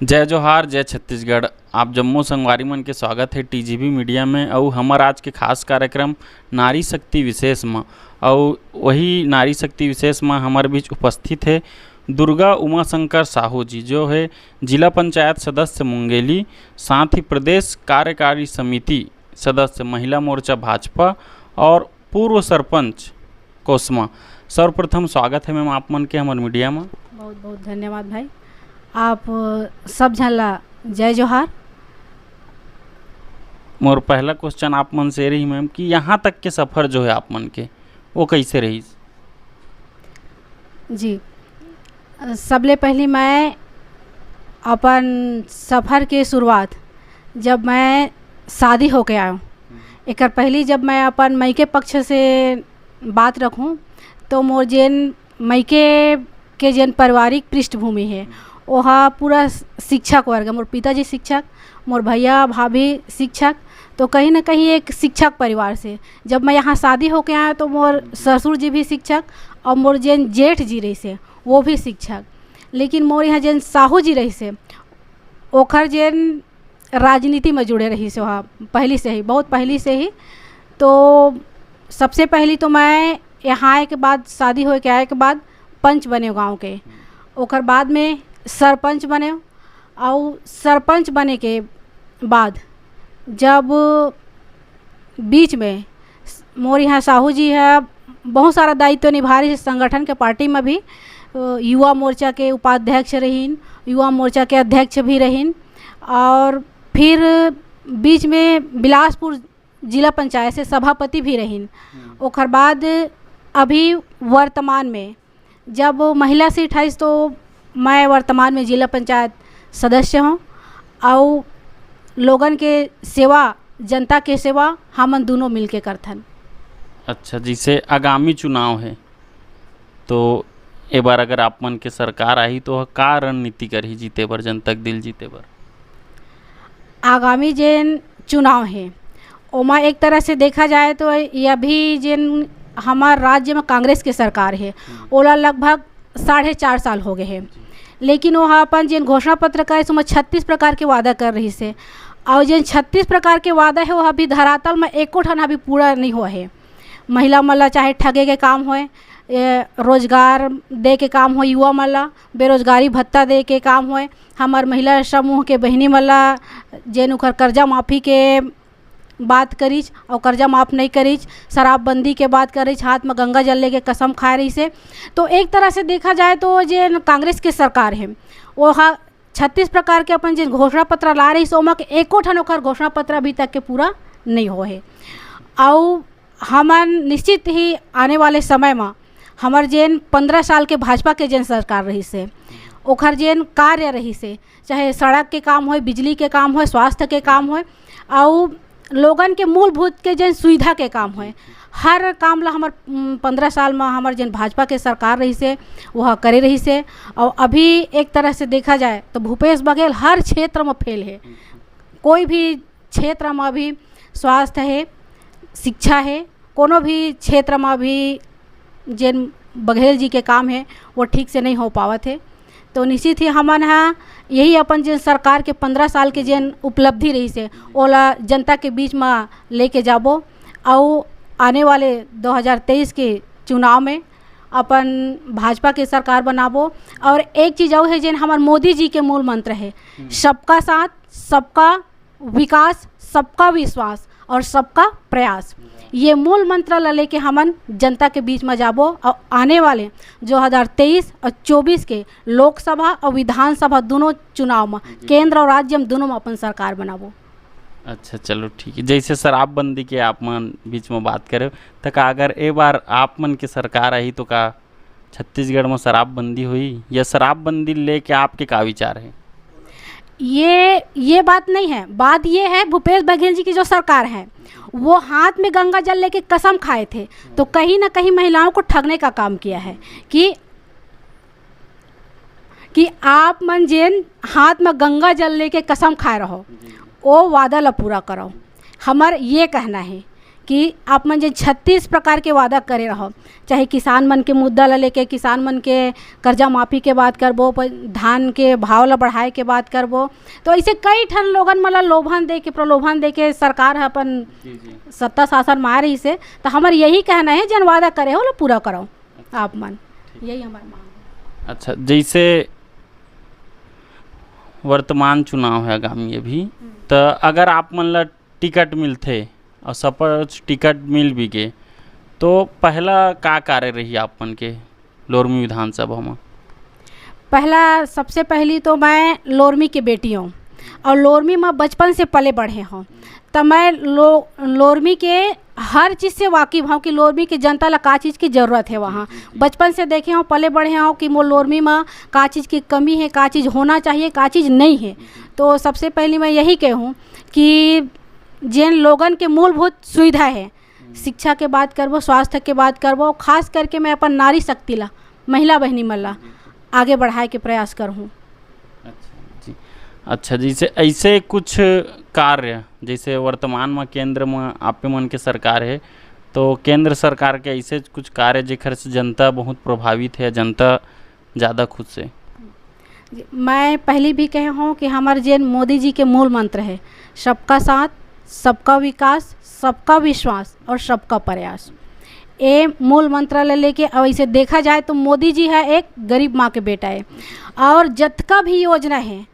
जय जोहार, जय छत्तीसगढ़। आप जम्मो संगवारी मन के स्वागत है टीजीबी मीडिया में। और हमार आज के खास कार्यक्रम नारी शक्ति विशेष में, और वही नारी शक्ति विशेष में हमारे बीच उपस्थित है दुर्गा उमाशंकर साहू जी, जो है जिला पंचायत सदस्य मुंगेली, साथ ही प्रदेश कार्यकारी समिति सदस्य महिला मोर्चा भाजपा और पूर्व सरपंच कोसमा। सर्वप्रथम स्वागत है मैम आप मन के हमारे मीडिया में। बहुत बहुत धन्यवाद भाई। आप सब झनला जय जोहार। मोर पहला क्वेश्चन आप मन से रही मैम कि यहाँ तक के सफ़र जो है आप मन के वो कैसे रही? जी, सबले पहले मैं अपन सफ़र के शुरुआत जब मैं शादी होके आऊँ, एक पहली जब मैं अपन मायके पक्ष से बात रखूँ तो मोर जेन मायके के जेन पारिवारिक पृष्ठभूमि है वहाँ पूरा शिक्षक वर्ग, मोर पिताजी शिक्षक, मोर भैया भाभी शिक्षक, तो कहीं ना कहीं एक शिक्षक परिवार से जब मैं यहाँ शादी होके आया तो मोर ससुर जी भी शिक्षक और मोर जेन जेठ जी रही से वो भी शिक्षक। लेकिन मोर यहाँ जेन साहू जी रही से ओखर जेन राजनीति में जुड़े रही से वहाँ पहली से ही, बहुत पहली से ही। तो सबसे पहली तो मैं यहाँ आए के बाद, शादी हो के आए के बाद पंच बने गांव के, ओकर बाद में सरपंच बने, और सरपंच बने के बाद जब बीच में मोर यहाँ साहू जी है बहुत सारा दायित्व निभा रही संगठन के, पार्टी में भी युवा मोर्चा के उपाध्यक्ष रहीन, युवा मोर्चा के अध्यक्ष भी रहीन, और फिर बीच में बिलासपुर जिला पंचायत से सभापति भी रहीन। ओकर बाद अभी वर्तमान में जब महिला सीट है तो मैं वर्तमान में जिला पंचायत सदस्य हूँ, और लोगन के सेवा, जनता के सेवा हमन दोनों मिल के करथन। अच्छा, जैसे आगामी चुनाव है तो ए बार अगर आप मन के सरकार आई तो का रणनीति करही जीते बर, जनता के दिल जीते बर? आगामी जेन चुनाव है ओमा एक तरह से देखा जाए तो यह भी जेन हमार राज्य में कांग्रेस के सरकार है ओला लगभग 4.5 साल हो गए हैं, लेकिन वहाँ अपन जिन घोषणा पत्र का है उसमें 36 प्रकार के वादा कर रही से, और जिन 36 प्रकार के वादा है वह अभी धरातल में एको ठन अभी पूरा नहीं हुआ है। महिला मल्ला चाहे ठगे के काम होए, रोजगार दे के काम हो, युवा मल्ला बेरोजगारी भत्ता दे के काम होए, हमार महिला समूह के बहनी मल्ला जेन उखर कर्जा माफ़ी के बात करीच और कर्जा माफ़ नहीं करीच, शराबबंदी के बात करीच, हाथ में गंगा जल ले के कसम खा रही से। तो एक तरह से देखा जाए तो जो कांग्रेस के सरकार है वो 36 प्रकार के अपन जिन घोषणा पत्र ला रही सो के एको ठन ओखर घोषणा पत्र अभी तक के पूरा नहीं हो है। और हमन निश्चित ही आने वाले समय में हमार जेन 15 साल के भाजपा के जेन सरकार रही से ओखर जेन कार्य रही से, चाहे सड़क के काम हो, बिजली के काम हो, स्वास्थ्य के काम हो, और लोगन के मूलभूत के जन सुविधा के काम है, हर काम ला हमार 15 साल में हमार जन भाजपा के सरकार रही से वह करे रही से। और अभी एक तरह से देखा जाए तो भूपेश बघेल हर क्षेत्र में फेल है, कोई भी क्षेत्र में अभी स्वास्थ्य है, शिक्षा है, कोनो भी क्षेत्र में अभी जन बघेल जी के काम है वो ठीक से नहीं हो पावत है। तो निश्चित ही हमन यहाँ यही अपन जिन सरकार के 15 साल के जिन उपलब्धि रही से ओला जनता के बीच में लेके जाबो, और आने वाले 2023 के चुनाव में अपन भाजपा के सरकार बनाबो। और एक चीज़ और है जिन हमार मोदी जी के मूल मंत्र है, सबका साथ, सबका विकास, सबका विश्वास और सबका प्रयास। ये मूल मंत्र ला लेके हमन जनता के बीच में जाबो, और आने वाले 2023 और 24 के लोकसभा और विधानसभा दोनों चुनाव में केंद्र और राज्य में दोनों में अपन सरकार बनाबो। अच्छा, चलो ठीक है। जैसे शराबबंदी के आप मन बीच में बात करे तो का अगर ए बार आप मन के सरकार आई तो का छत्तीसगढ़ में शराबबंदी हुई, या शराबबंदी लेके आपके का विचार है? ये बात नहीं है, बात ये है भूपेश बघेल जी की जो सरकार है वो हाथ में गंगा जल लेके कसम खाए थे, तो कहीं ना कहीं महिलाओं को ठगने का काम किया है कि आप मन जेन हाथ में गंगा जल लेके कसम खाए रहो वो वादा ला पूरा करो। हमार ये कहना है कि आप मन जे 36 प्रकार के वादा करे रहो, चाहे किसान मन के मुद्दा ला लेके किसान मन के कर्जा माफ़ी के बात करबो, धान के भाव ला बढ़ाए के बात करबो, तो ऐसे कई ठन लोगन मन ला लोभन दे के प्रलोभन दे के सरकार ह अपन सत्ता शासन में आ रही से। तो हमार यही कहना है जन वादा करे हो लो पूरा करो आप मन, यही हमारा मांग है। अच्छा, जैसे वर्तमान चुनाव है आगामी अभी, तो अगर आप मन ला टिकट मिलते और सपोज टिकट मिल भी गए तो पहला का कार्य रही आप मन के लोरमी विधानसभा में? पहला सबसे पहली तो मैं लोरमी की बेटी हूँ और लोरमी में बचपन से पले बढ़े हूँ, तो मैं लोरमी के हर चीज़ से वाकिफ़ हूँ कि लोरमी की जनता ला का चीज़ की ज़रूरत है। वहाँ बचपन से देखे हूँ, पले बढ़े हूँ कि वो लोरमी में का चीज़ की कमी है, का चीज़ होना चाहिए, का चीज़ नहीं है। तो सबसे पहले मैं यही कहूँ कि जिन लोगन के मूलभूत सुविधा है, शिक्षा के बात करबो, स्वास्थ्य के बात करबो, खास करके मैं अपन नारी शक्ति ला, महिला बहनी मन ला आगे बढ़ाए के प्रयास करूँ। अच्छा, जैसे ऐसे कुछ कार्य जैसे वर्तमान में केंद्र में आप मन के सरकार है, तो केंद्र सरकार के ऐसे कुछ कार्य जेखर से जनता बहुत प्रभावित है, जनता ज़्यादा खुश से? मैं पहले भी कहे हूँ कि हमारे जैन मोदी जी के मूल मंत्र है सबका साथ, सबका विकास, सबका विश्वास और सबका प्रयास। ये मूल मंत्र ले लेके अब इसे देखा जाए तो मोदी जी है एक गरीब माँ के बेटा है, और जतका भी योजना है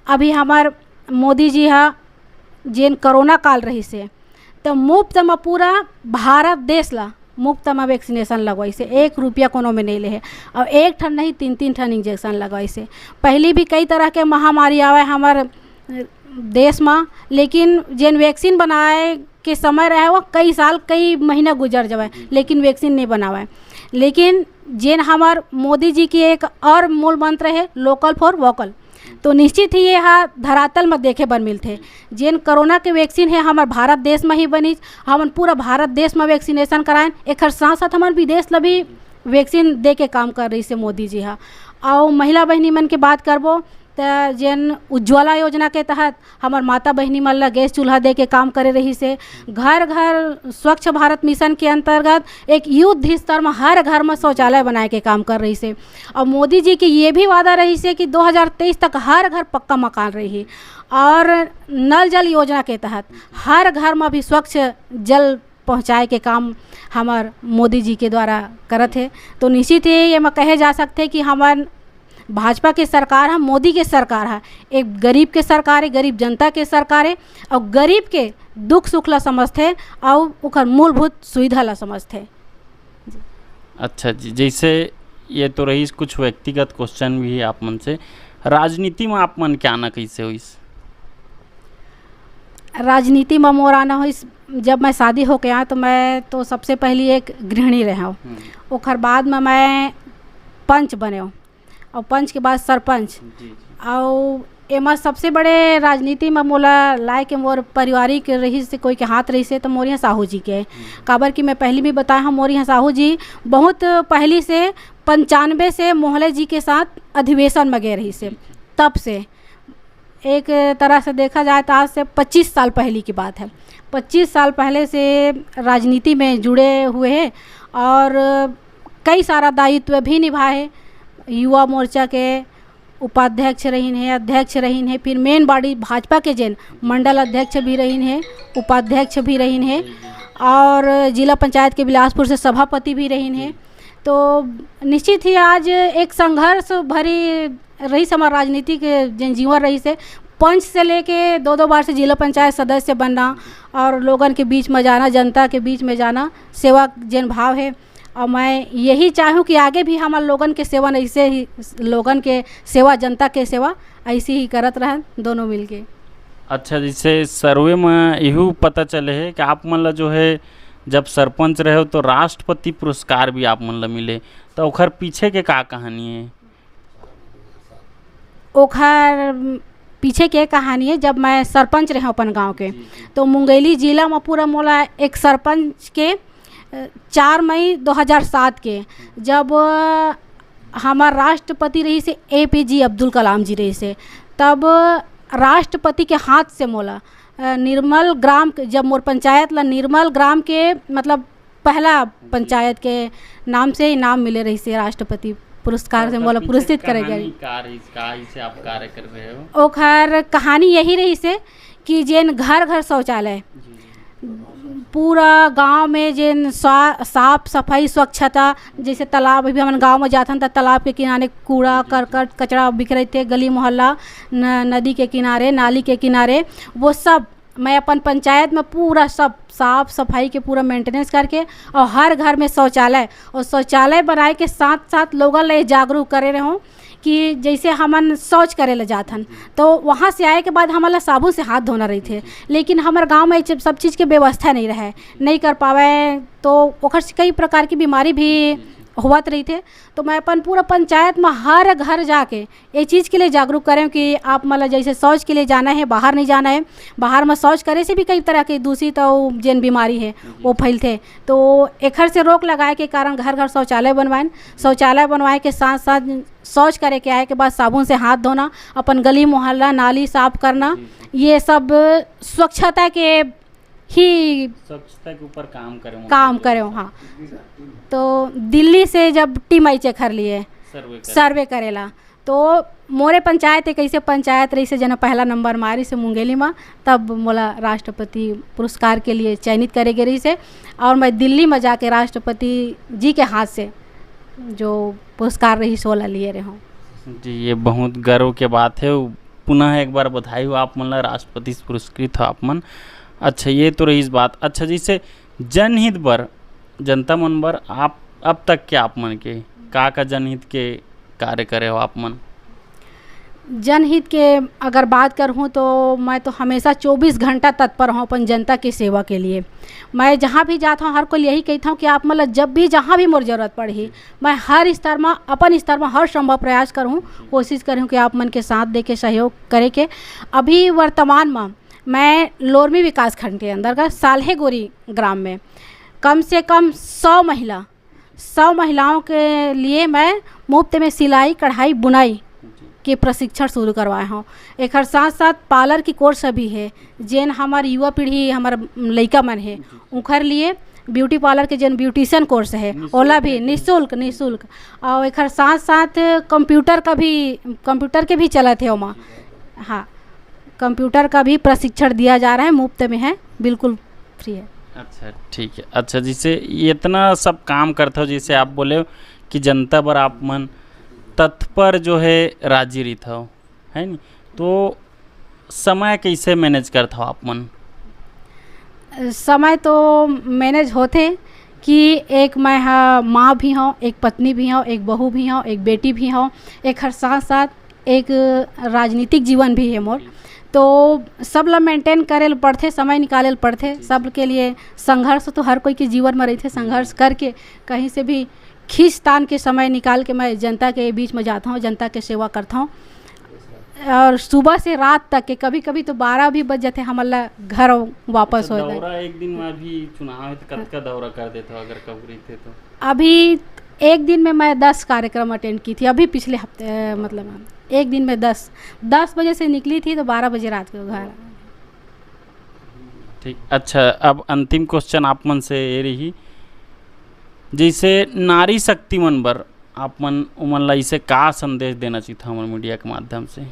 अभी हमार मोदी जी है जिन कोरोना काल रही से तो मुफ्त में पूरा भारत देश ला मुफ्त में वैक्सीनेशन लगवाई से, 1 रुपया कोनो में नहीं ले है, और एक ठन नहीं 3-3 ठन इंजेक्शन लगवाई से। पहले भी कई तरह के महामारी आवे हमार देश में, लेकिन जिन वैक्सीन बनाए के समय रहे वो कई साल कई महीना गुजर जाए लेकिन वैक्सीन नहीं बनावे। लेकिन जिन हमार मोदी जी की एक और मूल मंत्र है लोकल फॉर वोकल, तो निश्चित ही ये धरातल में देखे बर मिलते। जिन कोरोना के वैक्सीन है हमार भारत देश में ही बनी, हम पूरा भारत देश में वैक्सीनेशन कराएं, एक साथ साथ हमारे विदेश ला भी वैक्सीन दे के काम कर रही से मोदी जी हाँ। और महिला बहनी मन के बात करबो तो जिन उज्ज्वला योजना के तहत हमार माता बहनी मन ला गैस चूल्हा दे के काम करे रही से, घर घर स्वच्छ भारत मिशन के अंतर्गत एक युद्ध स्तर में हर घर में शौचालय बनाए के काम कर रही से। और मोदी जी की ये भी वादा रही से कि 2023 तक हर घर पक्का मकान रही, और नल जल योजना के तहत हर घर में भी स्वच्छ जल पहुँचाए के काम हमार मोदी जी के द्वारा करत है। तो निश्चित ही ये मैं कहे जा सकते कि हमार भाजपा के सरकार है, मोदी के सरकार है, एक गरीब के सरकार है, गरीब जनता के सरकार है, और गरीब के दुख सुख ला समझते और उकर मूलभूत सुविधा ला समझते। अच्छा जी, जैसे ये तो रही कुछ व्यक्तिगत क्वेश्चन भी है आप मन से, राजनीति में आप मन क्या ना कैसे हुई? राजनीति में मोर आना हुई जब मैं शादी होके आया तो मैं तो सबसे पहली एक गृहिणी रहा हूँ, ओखर बाद में मैं पंच बने हूँ और पंच के बाद सरपंच। और एमा सबसे बड़े राजनीति में मोला लाए के मोर पारिवारिक रही से कोई के हाथ रही से तो मोर यहाँ साहू जी के काबर कि मैं पहले भी बताया हूँ, मोर यहाँ साहू जी बहुत पहली से 95 से मोहल्ले जी के साथ अधिवेशन में गए रही से। तब से एक तरह से देखा जाए तो आज से 25 साल पहले की बात है, 25 साल पहले से राजनीति में जुड़े हुए हैं और कई सारा दायित्व भी निभाए। युवा मोर्चा के उपाध्यक्ष रही हैं, अध्यक्ष रही हैं, फिर मेन बॉडी भाजपा के जैन मंडल अध्यक्ष भी रही हैं, उपाध्यक्ष भी रही हैं, और जिला पंचायत के बिलासपुर से सभापति भी रही हैं। तो निश्चित ही आज एक संघर्ष भरी रही हमारे राजनीति के जन जीवन रही से, पंच से लेके 2-2 बार से जिला पंचायत सदस्य बनना और लोगों के बीच में जाना, जनता के बीच में जाना, सेवा जन भाव है। और मैं यही चाहूँ कि आगे भी हमारे लोगन के सेवा ऐसे ही, लोगन के सेवा, जनता के सेवा ऐसे ही करत रहें दोनों मिलके। अच्छा, जैसे सर्वे में यही पता चले है कि आप मन ला जो है जब सरपंच रहे हो तो राष्ट्रपति पुरस्कार भी आप मन ला मिले, तो ओखर पीछे के का कहानी है? ओखर पीछे के कहानी है, जब मैं सरपंच रहे अपन गांव के तो मुंगेली जिला में पूरा मोला एक सरपंच के 4 मई 2007 के जब हमार राष्ट्रपति रही से APJ अब्दुल कलाम जी रही से, तब राष्ट्रपति के हाथ से मोला निर्मल ग्राम जब मोर पंचायत ला निर्मल ग्राम के मतलब पहला पंचायत के नाम से इनाम मिले रही से राष्ट्रपति पुरस्कार से मोला पुरस्कृत करे गए। से आप कार्य कर रहे हो? ओखर कहानी यही रही से कि जेन घर घर शौचालय पूरा गांव में जेन साफ सफाई स्वच्छता, जैसे तालाब अभी हम गांव में जाथन तो तालाब के किनारे कूड़ा करकट कचरा बिखरे थे, गली मोहल्ला नदी के किनारे नाली के किनारे, वो सब मैं अपन पंचायत में पूरा सब साफ सफाई के पूरा मेंटेनेंस करके और हर घर में शौचालय और शौचालय बनाए के साथ साथ लोगों ले जागरूक करे रहे हूँ कि जैसे हमन शौच करे ला जाथन तो वहाँ से आए के बाद हमारा साबुन से हाथ धोना रही थे, लेकिन हमारे गांव में सब चीज़ के व्यवस्था नहीं रहे, नहीं कर पावे तो ओखर से कई प्रकार की बीमारी भी होवत रही थे। तो मैं अपन पूरा पंचायत में हर घर जाके ये चीज़ के लिए जागरूक करें कि आप मतलब जैसे शौच के लिए जाना है, बाहर नहीं जाना है, बाहर में शौच करे से भी कई तरह की दूषित और जेन बीमारी है वो फैलते, तो एखर से रोक लगाए के कारण घर घर शौचालय बनवाएं। शौचालय बनवाए के साथ साथ शौच करे के आए के बाद साबुन से हाथ धोना, अपन गली मोहल्ला नाली साफ करना, ये सब स्वच्छता के ही स्वच्छता के ऊपर काम करें। हाँ, तो दिल्ली से जब टीम आई चेक कर लिए सर्वे करेला तो मोरे पंचायत एक ऐसे पंचायत रही से जना पहला नंबर मारी से मुंगेली में, तब मोला राष्ट्रपति पुरस्कार के लिए चयनित करे गए रही से और मैं दिल्ली में जाके राष्ट्रपति जी के हाथ से जो पुरस्कार रही सोला लिए रहे हूँ जी। ये बहुत गर्व के बात है। पुनः एक बार बधाई हो, आप मन राष्ट्रपति पुरस्कृत हो आप मन। अच्छा, ये तो रही इस बात। अच्छा, जैसे जनहित बर जनता मन बर आप अब तक के आप मन के का जनहित के कार्य करे हो आप मन? जनहित के अगर बात करूँ तो मैं तो हमेशा 24 घंटा तत्पर हूँ अपन जनता की सेवा के लिए। मैं जहाँ भी जाता हूँ हर कोई यही कहता हूँ कि आप मतलब जब भी जहाँ भी मोर ज़रूरत पड़ी मैं हर स्तर में अपन स्तर में हर संभव प्रयास करूँ, कोशिश करूँ कि आप मन के साथ दे के सहयोग करे के। अभी वर्तमान में मैं लोरमी विकास खंड के अंदर का साल्हे गोरी ग्राम में कम से कम 100 महिलाओं के लिए मैं मुफ्त में सिलाई कढ़ाई बुनाई के प्रशिक्षण शुरू करवाए हूँ। एक साथ साथ पार्लर की कोर्स भी है, जेन हमारी युवा पीढ़ी हमारा लड़का मन है उनकर लिए ब्यूटी पार्लर के जन ब्यूटिशियन कोर्स है ओला भी निःशुल्क। और एक साथ साथ कंप्यूटर के भी चलत है ओमा। हाँ, कंप्यूटर का भी प्रशिक्षण दिया जा रहा है, मुफ्त में है, बिल्कुल फ्री है। अच्छा, ठीक है। अच्छा, जैसे इतना सब काम करते हो, जैसे आप बोले कि जनता पर आप मन तत्पर जो है राजी रही था है नी, तो समय कैसे मैनेज करता हो आप मन? समय तो मैनेज होते कि एक मैं माँ भी हूँ, एक पत्नी भी हूँ, एक बहू भी हूँ, एक बेटी भी हूँ, एक हर साथ साथ एक राजनीतिक जीवन भी है मोर, तो सब ला मेंटेन करे पड़ते, समय निकाले पड़ते। सब के लिए संघर्ष तो हर कोई के जीवन में रहते, संघर्ष करके कहीं से भी खींच तान के समय निकाल के मैं जनता के बीच में जाता हूँ, जनता के सेवा करता हूँ। और सुबह से रात तक के कभी कभी तो 12 भी बज जाते हमारा घर वापस हो जाए। एक दिन में भी चुनाव है तो कब का दौरा कर देते हो अगर कब रही थे तो? अभी एक दिन में मैं 10 कार्यक्रम अटेंड की थी, अभी पिछले हफ्ते मतलब एक दिन में 10 बजे से निकली थी तो 12 बजे रात को घर। ठीक। अच्छा, अब अंतिम क्वेश्चन आप मन से ये रही, जैसे नारी शक्ति मन बर आप मन उमन ला इसे का संदेश देना चाहिए हमारे मीडिया के माध्यम से?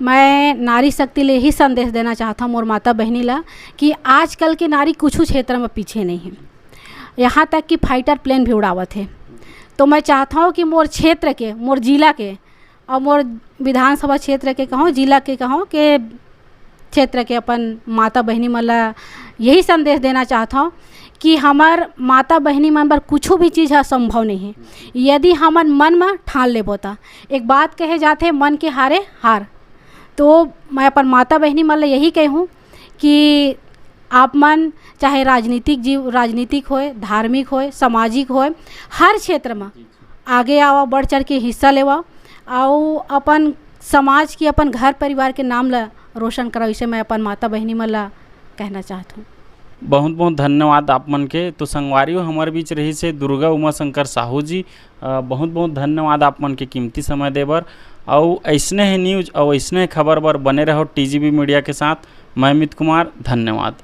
मैं नारी शक्ति ले ही संदेश देना चाहता हूँ मोर माता बहनी ला कि आजकल के नारी कुछ क्षेत्र में पीछे नहीं है, यहाँ तक कि फाइटर प्लेन भी उड़ावत है। तो मैं चाहता हूँ कि मोर क्षेत्र के, मोर जिला के और मोर विधानसभा क्षेत्र के कहूँ, जिला के कहूँ के क्षेत्र के अपन माता बहनी मन ला यही संदेश देना चाहता हूँ कि हमार माता बहनी मन पर कुछ भी चीज़ असंभव नहीं है, यदि हमन मन में ठान लेबो ता। एक बात कहे जाते मन के हारे हार। तो मैं अपन माता बहनी मन ला यही कहूँ कि आप मन चाहे राजनीतिक होए, धार्मिक होए, सामाजिक होए, हर क्षेत्र में आगे आओ, बढ़ चढ़ के हिस्सा लेवा और अपन समाज की, अपन घर परिवार के नाम ला रोशन करो। इसे मैं अपन माता बहनी मन ला कहना चाहता हूँ। बहुत बहुत धन्यवाद आप मन के। तो संगवारियों हमारे बीच रही से दुर्गा उमा शंकर साहू जी, बहुत बहुत धन्यवाद आप मन के कीमती समय देबर। और ऐसने ही न्यूज़ और ऐसने खबर बर बने रहो टीजीबी मीडिया के साथ। मैं अमित कुमार, धन्यवाद।